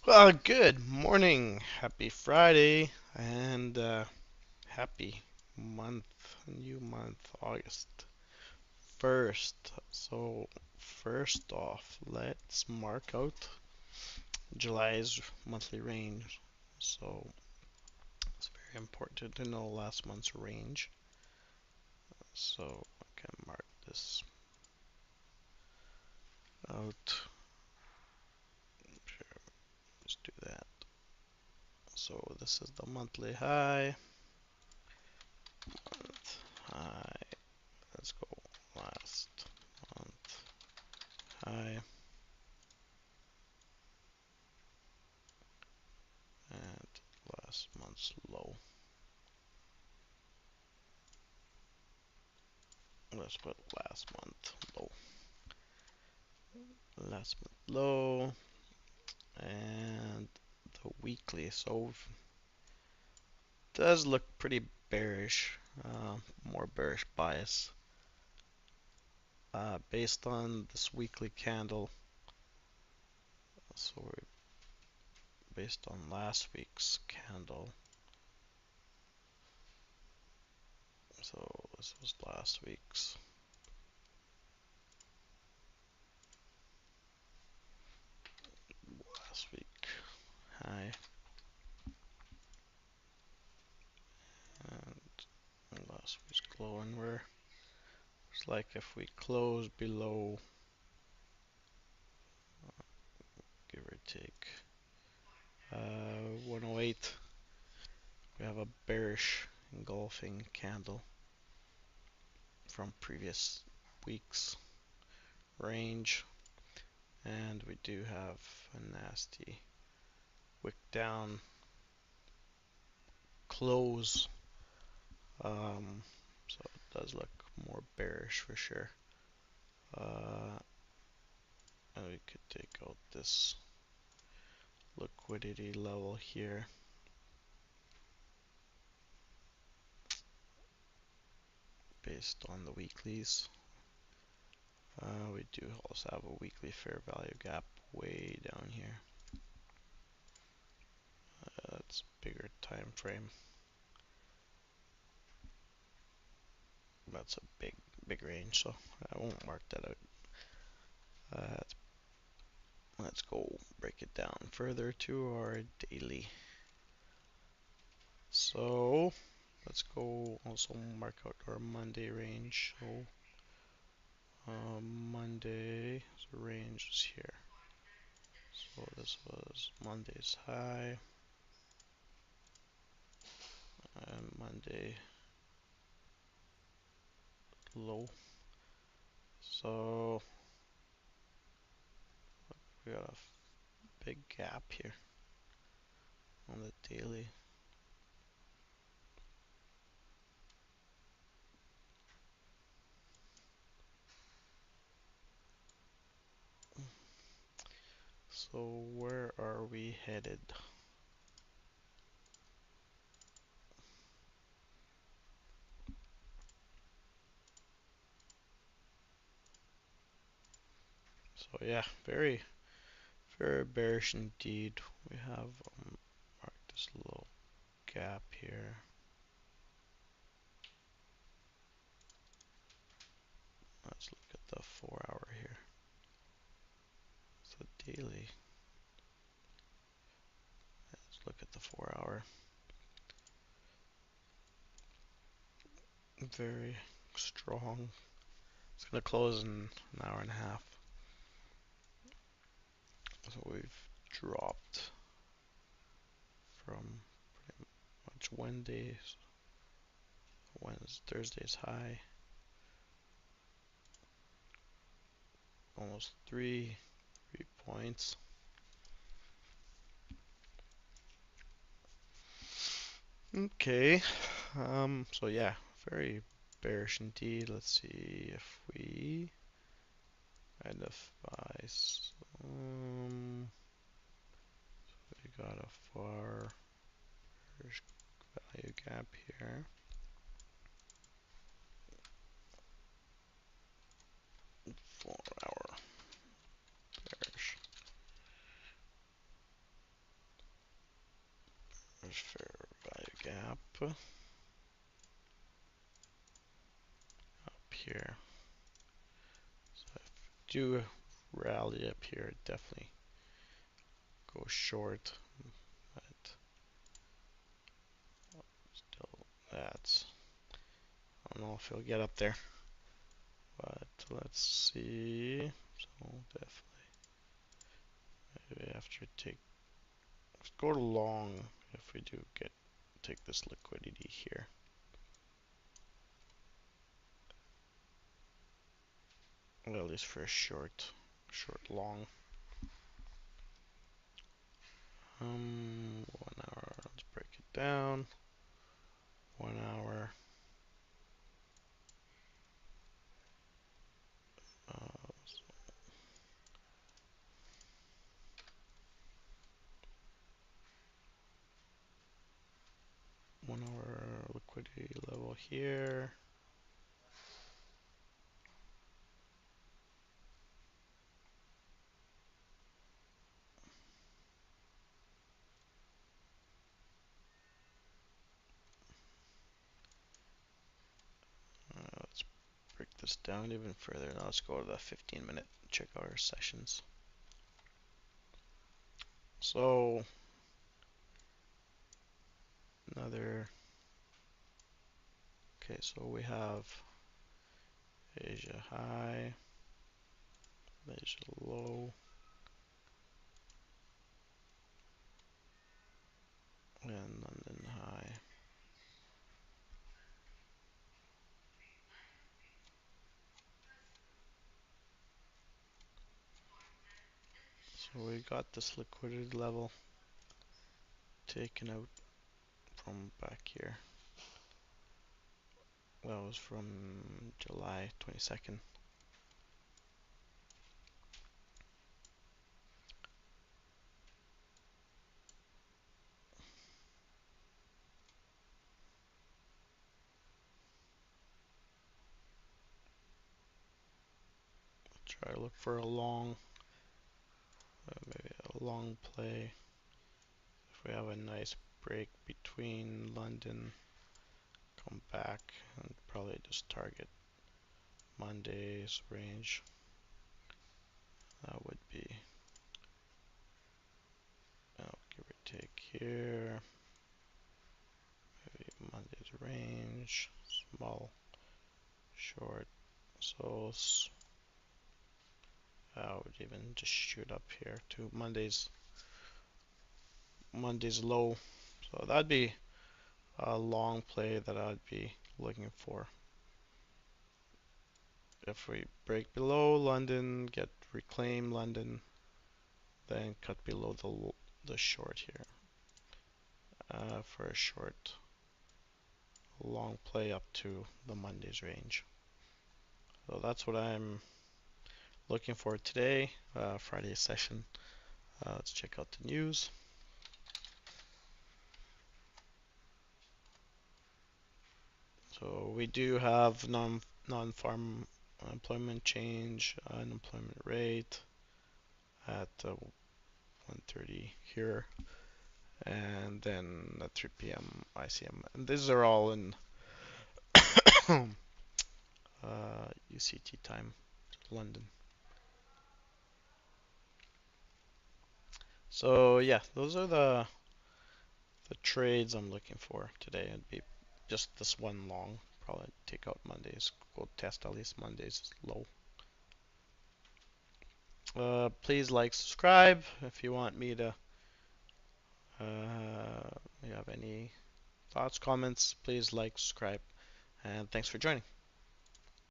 Well, good morning. Happy Friday and happy month, new month, August 1st. So, first off, let's mark out July's monthly range. So, it's very important to know last month's range. So, I can mark this out. Sure, let's do that. So, this is the monthly high, month high. Let's go last month high and last month's low. Let's put last month low. Last month low and the weekly. So it does look pretty bearish, more bearish bias based on this weekly candle. So we're based on last week's candle. So this was last week's. Last week high and last week's low, and we're it's like if we close below, give or take 108, we have a bearish engulfing candle from previous week's range, and we do have a nasty wick down close. So it does look more bearish for sure. And we could take out this liquidity level here based on the weeklies. We do also have a weekly fair value gap way down here. That's bigger time frame. That's a big range, so I won't mark that out. Let's go break it down further to our daily. So let's go also mark out our Monday range. So Monday's range is here. So this was Monday's high and Monday low. So we got a big gap here on the daily. So where are we headed? So yeah, very bearish indeed. We have marked this little gap here. Let's look at the 4 hour here. So daily. Let's look at the 4 hour. Very strong. It's gonna close in an hour and a half. So we've dropped from pretty much Thursday's high, almost three points. Okay, so yeah, very bearish indeed. Let's see if we identify we got a far bearish value gap here. 4 hour bearish. fair value gap up here. So if you do rally up here, definitely go short, but still that's, I don't know if it'll get up there, but let's see. So definitely maybe after take, let's go long if we do take this liquidity here. Well, at least for a short long. 1 hour, let's break it down. 1 hour. So 1 hour liquidity level here. Let's break this down even further. Now let's go to the 15-minute, check our sessions. So another, okay, so we have Asia high, Asia low, and London high. So we got this liquidity level taken out from back here. That was from July 22nd. Try to look for a long, maybe a long play. If we have a nice break between London, come back and probably just target Monday's range. That would be, give or take here, maybe Monday's range, small, short. So I would even just shoot up here to Monday's low. So that'd be a long play that I'd be looking for. If we break below London, reclaim London, then cut below the short here for a short long play up to the Monday's range. So that's what I'm looking for today, Friday's session. Let's check out the news. So we do have non-farm employment change, unemployment rate at 1:30 here, and then at 3 p.m. ICM. And these are all in UCT time, London. So yeah, those are the trades I'm looking for today. It'd be just this one long. Probably take out Monday's, go test at least Monday's low. Please like, subscribe if you want me to. If you have any thoughts, comments, please like, subscribe, and thanks for joining.